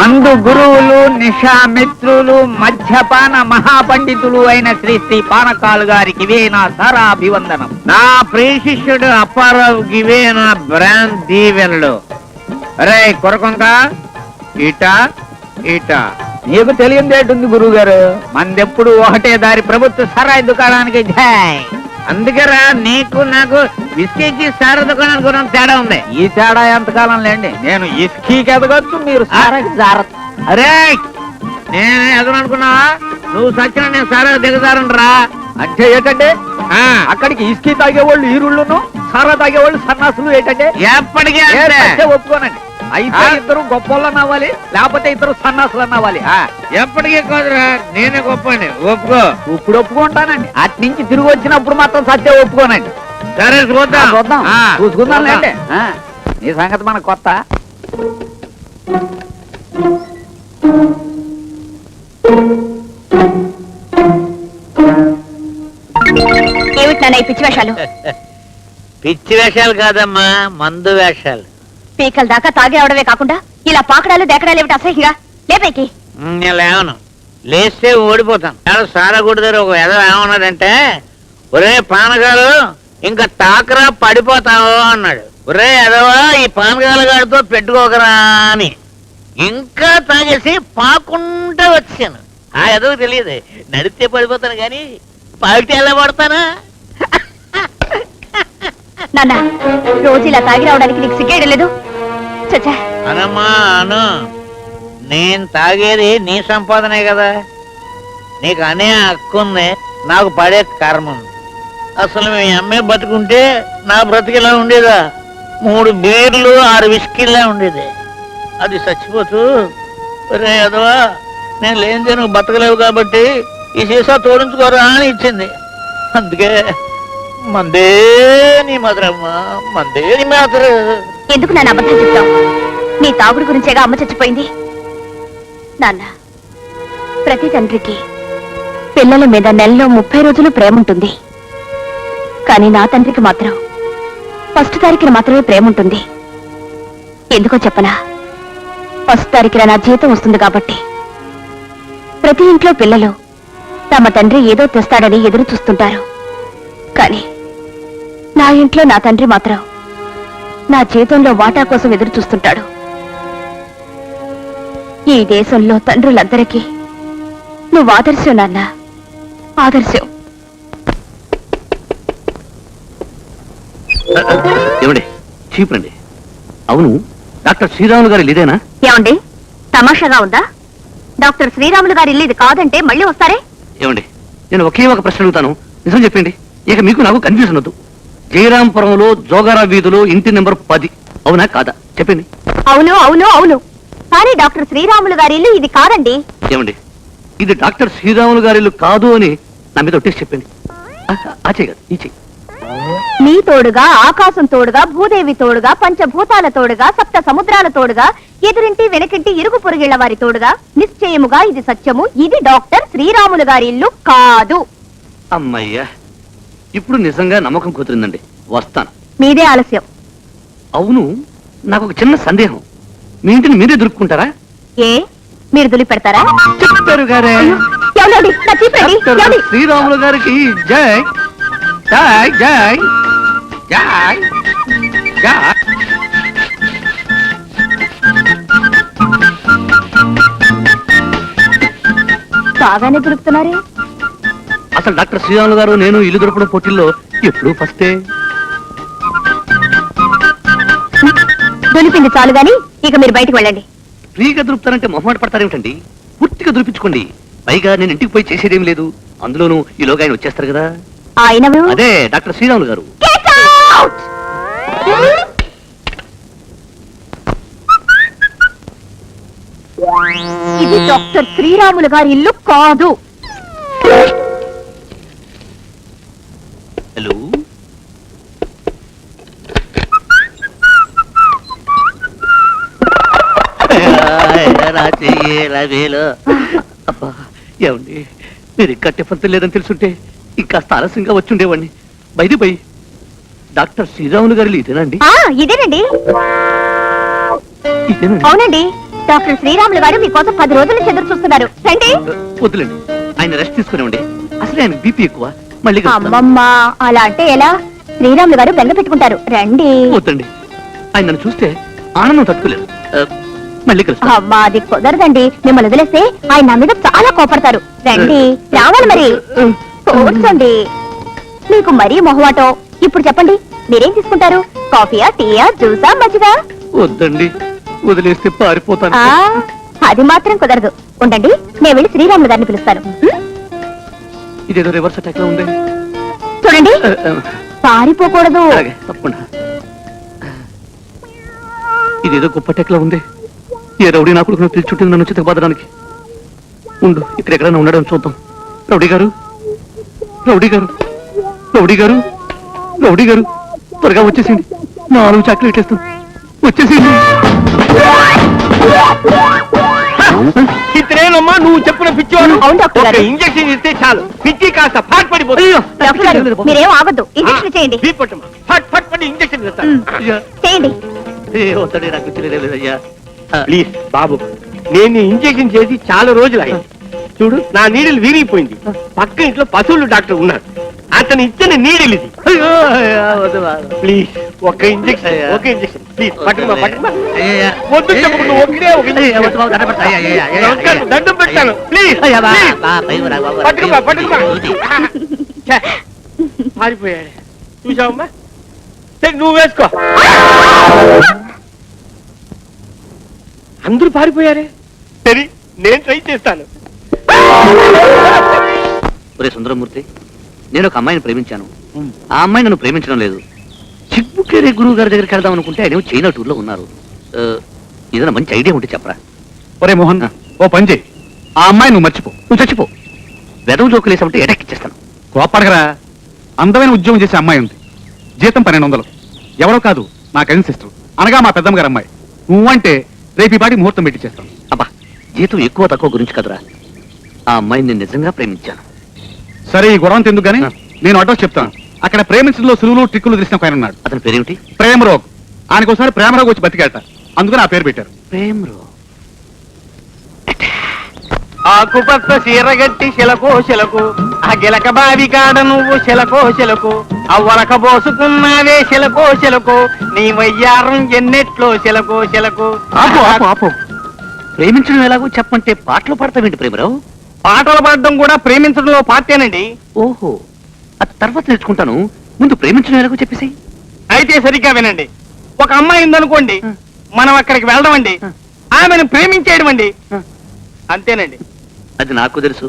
మందు గురువులు, నిషామిత్రులు, మద్యపాన మహాపండితులు అయిన శ్రీ శ్రీ పానకాలు గారికి ఇవే నా సారా అభివందనం. నా ప్రియ శిష్యుడు అప్పారావుకి ఇవే నా బ్రాండ్ దీవెనలు. రే కొరకొంక, ఇట ఇట. నీకు తెలియదేటుంది గురువు గారు, మందెప్పుడు ఒకటే దారి ప్రభుత్వ సరాయి దుకాణానికి జై. అందుకేరా నీకు నాకు విస్కీకి సారా దుకాణానికి కూడా తేడా ఉంది. ఈ తేడా ఎంతకాలం లేండి, నేను ఇస్కీకి ఎదగొచ్చు, మీరు సారాకి జారచ్చు. అరే నేను ఎదనుకున్నావా? నువ్వు సచ్చిన నేను సారా దిగజారనరా. అంటే ఏంటంటే అక్కడికి ఇస్కీ తాగేవాళ్ళు ఈరుళ్ళును, సారా తాగేవాళ్ళు సన్నాసులు ఏంటంటే ఎప్పటికీ ఒప్పుకోనండి. అయితే ఇద్దరు గొప్పలను అవ్వాలి, లేకపోతే ఇద్దరు సన్నాసులు అవ్వాలి. ఎప్పటికీ కాదురా, నేనే గొప్పని ఒప్పుకో. ఇప్పుడు ఒప్పుకుంటానండి, అటు నుంచి తిరిగి వచ్చినప్పుడు మాత్రం సత్యం ఒప్పుకోనండి. సరే చూద్దాం చూద్దాం, చూసుకుందాం లేండి. నీ సంగతి మనకు కొత్త. ఏమిటి నాన్న ఈ పిచ్చి వేషాలు? పిచ్చి వేషాలు కాదమ్మా, మందు వేషాలు. పీకల దాకా తాగి అవడమే కాకుండా ఇలా పాకడాలు దేకడాలు ఏమిటి అసహ్యంగా? లేపైకి నేను లేవను, లేస్తే ఓడిపోతాను. సారా గుడి దగ్గర ఒక ఎదవ ఏమన్నాడంటే, ఒరే పానగాలు ఇంకా తాకరా పడిపోతావు అన్నాడు. ఒరే ఎదవా ఈ పానగాల గాడితో పెట్టుకోకరా అని ఇంకా తాగేసి పాకుంటా వచ్చాను. ఆ ఎదవ తెలియదు, నడితే పడిపోతాను కానీ పాకితే ఎలా పడతానా? నాన్న రోజు ఇలా తాగి రావడానికి నీకు సిగ్గేయడం లేదు? చచ్చా అనమ్మా అను, నేను తాగేది నీ సంపాదనే కదా, నీకు అనే హక్కుంది, నాకు పడే కర్మ ఉంది. అసలు మీ అమ్మాయి బతుకుంటే నా బ్రతికిలా ఉండేదా? 3 బీర్లు 6 విస్కీలా ఉండేది. అది చచ్చిపోతూ రే అదవా నేను లేనిదే నువ్వు బతకలేవు కాబట్టి ఈ సీసా తోడించుకోరా అని ఇచ్చింది. అందుకే మందే నీ మధురమ్మ, మందే నీ మాతరు. ఎందుకు నన్ను అబద్ధం చెప్తావు? నీ తాగుడు గురించేగా అమ్మ చచ్చిపోయింది. నాన్న, ప్రతి తండ్రికి పిల్లల మీద నెలలో 30 రోజులు ప్రేమ ఉంటుంది. కానీ నా తండ్రికి మాత్రం ఫస్ట్ తారీఖున మాత్రమే ప్రేమ ఉంటుంది. ఎందుకో చెప్పనా? ఫస్ట్ తారీఖున నా జీతం వస్తుంది కాబట్టి. ప్రతి ఇంట్లో పిల్లలు తమ తండ్రి ఏదో తెస్తాడని ఎదురు చూస్తుంటారు. కానీ నా ఇంట్లో నా తండ్రి మాత్రం నా జీతంలో వాటా కోసం ఎదురు చూస్తుంటాడు. ఈ దేశంలో తండ్రులందరికీ నువ్వు ఆదర్శం నాన్న, ఆదర్శం. ఏమండి చీపురండి. అవును, డాక్టర్ శ్రీరాములు గారి ఇదేనా? ఏమండి తమాషాగా ఉందా? డాక్టర్ శ్రీరాములు గారి ఇల్లు ఇది కాదంటే మళ్ళీ వస్తారే? ఏమండి నేను ఒకే ఒక ప్రశ్న అడుగుతాను, నిజం చెప్పండి. ఇక మీకు నాకు కన్ఫ్యూజన్ వద్దు. జయరాంపురంలో జోగారా వీధిలో ఇంటి నెంబర్ 10 అవునా కాదా చెప్పండి. అవును అవును అవును, కానీ డాక్టర్ శ్రీరాములు గారి ఇల్లు ఇది కాదండి. ఏమండి ఇది డాక్టర్ శ్రీరాములు గారి ఇల్లు కాదు అని నా మీద ఒట్టేసి చెప్పండి. ఆ చెయ్యి కాదు, ఈ చెయ్యి. నీ తోడుగా ఆకాశం తోడుగా భూదేవి తోడుగా పంచభూతాల తోడుగా సప్త సముద్రాల తోడుగా ఎదురింటి వెనకింటి ఇరుగు పొరుగిళ్ల వారి తోడుగా నిశ్చయముగా ఇది సత్యము, ఇది డాక్టర్ శ్రీరాములు గారి ఇల్లు కాదు. అమ్మయ్యా, ఇప్పుడు నిజంగా నమ్మకం కుదిరిందండి. వస్తాను. మీదే ఆలస్యం. అవును, నాకు ఒక చిన్న సందేహం. మీ ఇంటిని మీరే దొరుకుంటారా? ఏ మీరు దులి పెడతారా? చెప్తారు గారే. శ్రీరాములు గారికి జై జై జై జై జై. బాగానే దొరుకుతున్నారే. అసలు డాక్టర్ శ్రీరాములు గారు నేను ఇల్లు దొరకడం పోటీల్లో ఎప్పుడు ఫస్టే. దొలిపింది చాలు గాని ఇక మీరు బయటకు వెళ్ళండి. ఫ్రీగా దొరుకుతారంటే మొహమాట పడతారేమిటండి? పూర్తిగా దొరిపించుకోండి. పైగా నేను ఇంటికి పోయి చేసేదేం లేదు. అందులోనూ ఈలోగా ఆయన వచ్చేస్తారు కదా. ఆయన అదే డాక్టర్ శ్రీరాములు గారు. ఇది డాక్టర్ శ్రీరాములు గారి ఇల్లు కాదు. హలో, అబ్బా ఏమండి, మీరు ఇంకా టిఫన్ లేదని తెలుసుంటే ఇంకాస్త ఆలస్యంగా వచ్చుండేవాడిని. బైది బై డాక్టర్ శ్రీరాములు గారి ఇదేనండి? ఇదేనండి. ఇదేనండి. అవునండి, డాక్టర్ శ్రీరాములు గారు మీకోసం 10 రోజుల నుంచి ఎదురు చూస్తున్నారు. రండి. వద్దులేండి, ఆయన రెస్ట్ తీసుకునేవ్వండి. అసలే ఆయన బీపీ ఎక్కువ. మళ్ళీ కలుస్తాను. అమ్మమ్మ, అలా అంటే ఎలా? శ్రీరాములు గారు బెంగ పెట్టుకుంటారు. రండి. వద్దండి, ఆయన నన్ను చూస్తే ఆనందం తట్టుకోలేదు. మళ్ళీ కలుస్తాను. అమ్మా, అది కుదరదండి. మిమ్మల్ని వదిలేస్తే ఆయన నా మీద చాలా కోపడతారు. రండి, రావాలి మరి. కూర్చోండి. మీకు మరీ మొహమాటం. ఇప్పుడు చెప్పండి, మీరేం తీసుకుంటారు? కాఫీయా, టీయా, జ్యూసా, మజ్జిగా? వద్దండి, వదిలేస్తే పారిపోతాను. అది మాత్రం కుదరదు. ఉండండి, నేను వెళ్ళి శ్రీరాములు గారిని పిలుస్తాను. ఇదేదో రివర్స్ అటాక్ లో ఉంది. చూడండి, పారిపోకూడదు. అలాగే, తప్పకుండా. ఇదేదో గొప్ప అటాక్ లో ఉంది. ఏ రౌడీ నా కొడుకును పిలిచుంటుంది నన్ను చితకబాదడానికి. ఉండు, ఇక్కడ ఎక్కడైనా ఉండడం చూద్దాం. రౌడీ గారు, రౌడీ గారు, రౌడీ గారు, రౌడీ గారు, త్వరగా వచ్చేసింది. 4 చాక్లెట్లు ఇస్తాం. వచ్చేసింది. ఇతరేనమ్మా నువ్వు చెప్పిన పిచ్చివాడు. అవును డాక్టర్ గారు. ఇంజక్షన్ ఇస్తే చాలు, పిచ్చి కాస్త ఫాట్ పడిపోతుంది. డాక్టర్ గారు, మీరేం ఆగద్దు. ఇంజక్షన్ చేయండి. ఫట్ ఫట్ పడి ఇంజక్షన్ ఇస్తాను. చేయండి. వద్దండి, నాకు తెలియలేదయ్యా. ప్లీజ్ బాబు, నేను ఇంజక్షన్ చేసి చాలా రోజులు అయింది. చూడు, నా నీడలు విరిగిపోయింది. పక్క ఇంట్లో పశువులు డాక్టర్ ఉన్నారు. అతను ఇచ్చిన నీడలు ఇది. ప్లీజ్ ఒక ఇంజక్షన్, ఒక ఇంజక్షన్ ప్లీజ్. పట్టుకుమా, పట్టుకుమా. వద్దు చెప్పకుండా ఒకటే ఒక ఇంజక్షన్. దండం పెట్టాను. ప్లీజ్ పట్టుకుమా, పట్టుకుమా. పారిపోయాడు. చూసావమ్మా? సరే, నువ్వు వేసుకో. అందరూ పారిపోయారే. సరే, నేను ట్రై చేస్తాను. ఒరే సుందరమూర్తి, నేను ఒక అమ్మాయిని ప్రేమించాను. ఆ అమ్మాయి నన్ను ప్రేమించడం లేదు. చిక్కుకేరే గురువు గారి దగ్గరికి వెళ్దాం అనుకుంటే ఆయన చైనా టూర్ లో ఉన్నారు. ఏదైనా మంచి ఐడియా ఉంటే చెప్పరా. ఒరే మోహన్, ఓ పని చేయి. ఆ అమ్మాయి నువ్వు మర్చిపో. నువ్వు చచ్చిపో. వెదవు జోకులేసామంటే ఎటక్ ఇచ్చేస్తాను. కోపడగరా. అందమైన ఉద్యోగం చేసే అమ్మాయి ఉంది. జీతం 1200. ఎవరో కాదు, నా కజిన్ సిస్టర్, అనగా మా పెద్దమ్మ గారు అమ్మాయి. నువ్వంటే రేపు ఈ పాటి ముహూర్తం పెట్టి చేస్తాను. అబ్బా, జీతం ఎక్కువ తక్కువ గురించి కదరా. ఆ అమ్మాయిని నేను నిజంగా ప్రేమించాను. సరే, ఈ గొడవంత ఎందుకు గానీ నేను అడ్రస్ చెప్తాను. అక్కడ ప్రేమించడంలో సులువులు ట్రిక్కులు తెలిసిన ఆయన ఉన్నాడు. అతని పేరేమిటి? ప్రేమరోగ్. ఆయనకోసారి ప్రేమరోగ్ వచ్చి బతికాట. అందుకని ఆ పేరు పెట్టారు. ప్రేమరో. ఆకుపచ్చ చీరగట్టి శిలకో శిలకు, ఆ గిలక బావి కాడ నువ్వు శిలకో శిలకు, అవ్వలక పోసుకున్నావే శిలకో శిలకు, నీ వయ్యారం ఎన్నెట్లో శిలకో శిలకు. ఆపు ఆపు ఆపు. ప్రేమించడం ఎలాగో చెప్పంటే పాటలు పాడతావేంటి ప్రేమరావు? పాటలు పాడడం కూడా ప్రేమించడంలో పార్టేనండి. ఓహో, అది తర్వాత నేర్చుకుంటాను. ముందు ప్రేమించడం ఎలాగో చెప్పేసి. అయితే సరిగ్గా వినండి. ఒక అమ్మాయి ఉందనుకోండి, మనం అక్కడికి వెళ్ళడం అండి, ఆమెను ప్రేమించేయడం అండి. అంతేనండి. అది నాకు తెలుసు,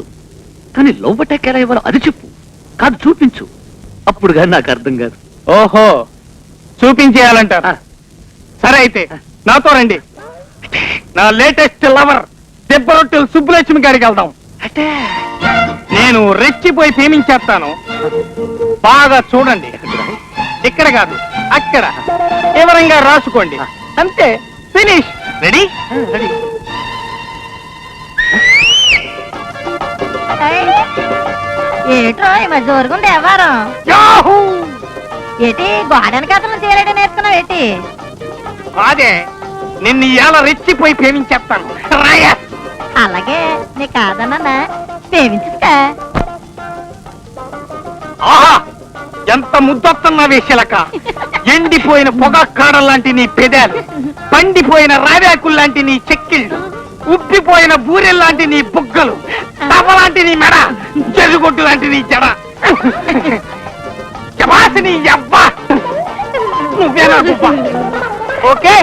కానీ లవ్ అటాక్ ఎలా ఇవ్వాలో అది చెప్పు. కాదు, చూపించు. అప్పుడు కానీ నాకు అర్థం కాదు. ఓహో, చూపించేయాలంటారా? సరే, అయితే నాతో రండి. నా లేటెస్ట్ లవర్ దెబ్బరొట్టెలు సుబ్బలక్ష్మి గారికి వెళ్దాం. నేను రెచ్చిపోయి ప్రేమించేస్తాను. బాగా చూడండి. ఇక్కడ కాదు, అక్కడ. వివరంగా రాసుకోండి. అంతే, ఫినిష్. రెడీ? రెడీ. ఏటో ఈ మధ్య జరుగుంది ఎవరం యాహూ! ఏటి గోడనికి అతను చేయలేడు నేర్చుకున్నావు ఏటి? అదే, నిన్ను ఇలా రెచ్చిపోయి ప్రేమించేస్తాను. రాయా. అలాగే నీ కాదన్నా ప్రేమించుక. ఆహా, ఎంత ముద్దొస్తున్నావే శిలక. ఎండిపోయిన పొగ కాడల్లాంటి నీ పెదాలు, పండిపోయిన రావ్యాకుల్లాంటి నీ చెక్కిళ్ళు, ఉబ్బిపోయిన బూరెల్లాంటి నీ బుగ్గలు, తవలాంటి నీ మెడ, జరుగుొట్టు లాంటి నీ జడ. జవాసి నీ యవ్వ. నువ్వేనా ఓకే?